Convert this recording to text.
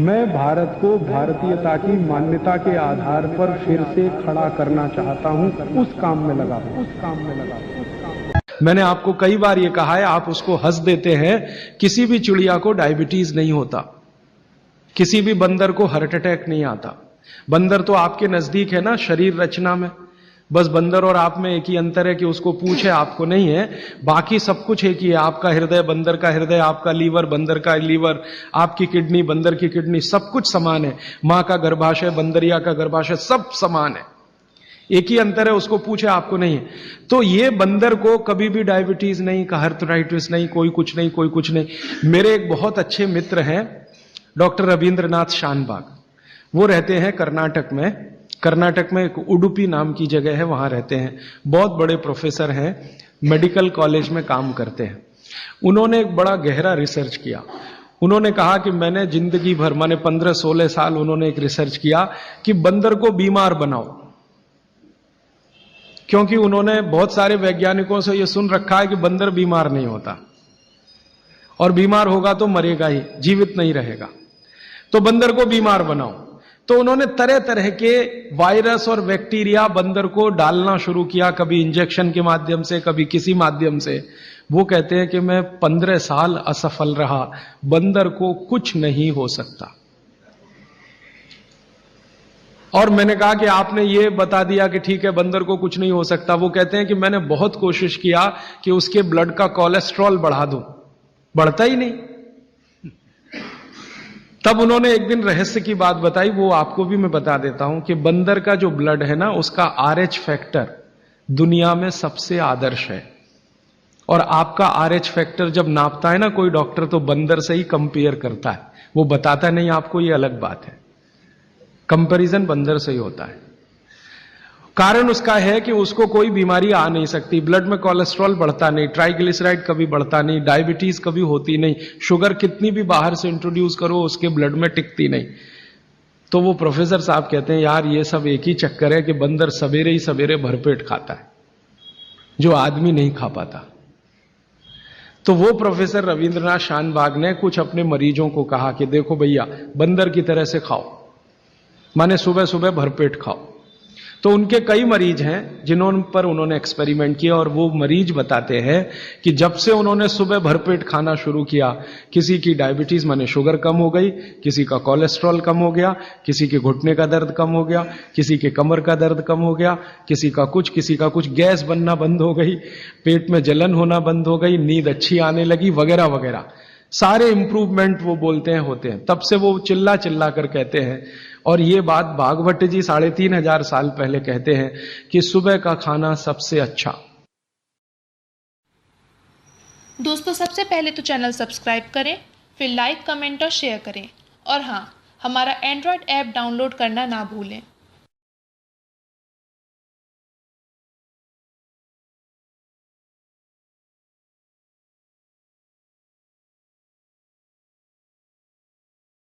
मैं भारत को भारतीयता की मान्यता के आधार पर फिर से खड़ा करना चाहता हूं, उस काम में लगा हूं। मैंने आपको कई बार ये कहा है, आप उसको हंस देते हैं। किसी भी चिड़िया को डायबिटीज नहीं होता, किसी भी बंदर को हार्ट अटैक नहीं आता। बंदर तो आपके नजदीक है ना शरीर रचना में, बस बंदर और आप में एक ही अंतर है कि उसको पूछ है, आपको नहीं है। बाकी सब कुछ एक ही है। आपका हृदय बंदर का हृदय, आपका लीवर बंदर का लीवर, आपकी किडनी बंदर की किडनी, सब कुछ समान है। मां का गर्भाशय, बंदरिया का गर्भाशय, सब समान है। एक ही अंतर है, उसको पूछे, आपको नहीं है। तो ये बंदर को कभी भी डायबिटीज नहीं, हार्टराइटिस नहीं, कोई कुछ नहीं, कोई कुछ नहीं। मेरे एक बहुत अच्छे मित्र हैं डॉक्टर रविंद्रनाथ शानबाग, वो रहते हैं कर्नाटक में। कर्नाटक में एक उडुपी नाम की जगह है, वहां रहते हैं। बहुत बड़े प्रोफेसर हैं, मेडिकल कॉलेज में काम करते हैं। उन्होंने एक बड़ा गहरा रिसर्च किया। उन्होंने कहा कि मैंने जिंदगी भर, माने 15-16 साल उन्होंने एक रिसर्च किया कि बंदर को बीमार बनाओ। क्योंकि उन्होंने बहुत सारे वैज्ञानिकों से यह सुन रखा है कि बंदर बीमार नहीं होता, और बीमार होगा तो मरेगा ही, जीवित नहीं रहेगा। तो बंदर को बीमार बनाओ। तो उन्होंने तरह तरह के वायरस और बैक्टीरिया बंदर को डालना शुरू किया, कभी इंजेक्शन के माध्यम से, कभी किसी माध्यम से। वो कहते हैं कि मैं 15 साल असफल रहा, बंदर को कुछ नहीं हो सकता। और मैंने कहा कि आपने ये बता दिया कि ठीक है बंदर को कुछ नहीं हो सकता। वो कहते हैं कि मैंने बहुत कोशिश किया कि उसके ब्लड का कोलेस्ट्रॉल बढ़ा दूं, बढ़ता ही नहीं। तब उन्होंने एक दिन रहस्य की बात बताई, वो आपको भी मैं बता देता हूं कि बंदर का जो ब्लड है ना, उसका RH फैक्टर दुनिया में सबसे आदर्श है। और आपका RH फैक्टर जब नापता है ना कोई डॉक्टर, तो बंदर से ही कंपेयर करता है, वो बताता नहीं आपको, ये अलग बात है। कंपैरिजन बंदर से ही होता है। कारण उसका है कि उसको कोई बीमारी आ नहीं सकती, ब्लड में कोलेस्ट्रॉल बढ़ता नहीं, ट्राइग्लिसराइड कभी बढ़ता नहीं, डायबिटीज कभी होती नहीं, शुगर कितनी भी बाहर से इंट्रोड्यूस करो उसके ब्लड में टिकती नहीं। तो वो प्रोफेसर साहब कहते हैं यार ये सब एक ही चक्कर है कि बंदर सवेरे ही सवेरे भरपेट खाता है, जो आदमी नहीं खा पाता। तो वो प्रोफेसर रविंद्रनाथ शानबाग ने कुछ अपने मरीजों को कहा कि देखो भैया, बंदर की तरह से खाओ, माने सुबह सुबह भरपेट खाओ। तो उनके कई मरीज हैं जिन्होंने पर उन्होंने एक्सपेरिमेंट किया, और वो मरीज बताते हैं कि जब से उन्होंने सुबह भरपेट खाना शुरू किया, किसी की डायबिटीज माने शुगर कम हो गई, किसी का कोलेस्ट्रॉल कम हो गया, किसी के घुटने का दर्द कम हो गया, किसी के कमर का दर्द कम हो गया, किसी का कुछ, गैस बनना बंद हो गई, पेट में जलन होना बंद हो गई, नींद अच्छी आने लगी, वगैरह वगैरह। सारे इंप्रूवमेंट वो बोलते हैं होते हैं। तब से वो चिल्ला चिल्ला कर कहते हैं, और ये बात भागवत जी 3500 साल पहले कहते हैं कि सुबह का खाना सबसे अच्छा। दोस्तों सबसे पहले तो चैनल सब्सक्राइब करें, फिर लाइक, कमेंट और शेयर करें। और हाँ, हमारा एंड्रॉयड ऐप डाउनलोड करना ना भूलें।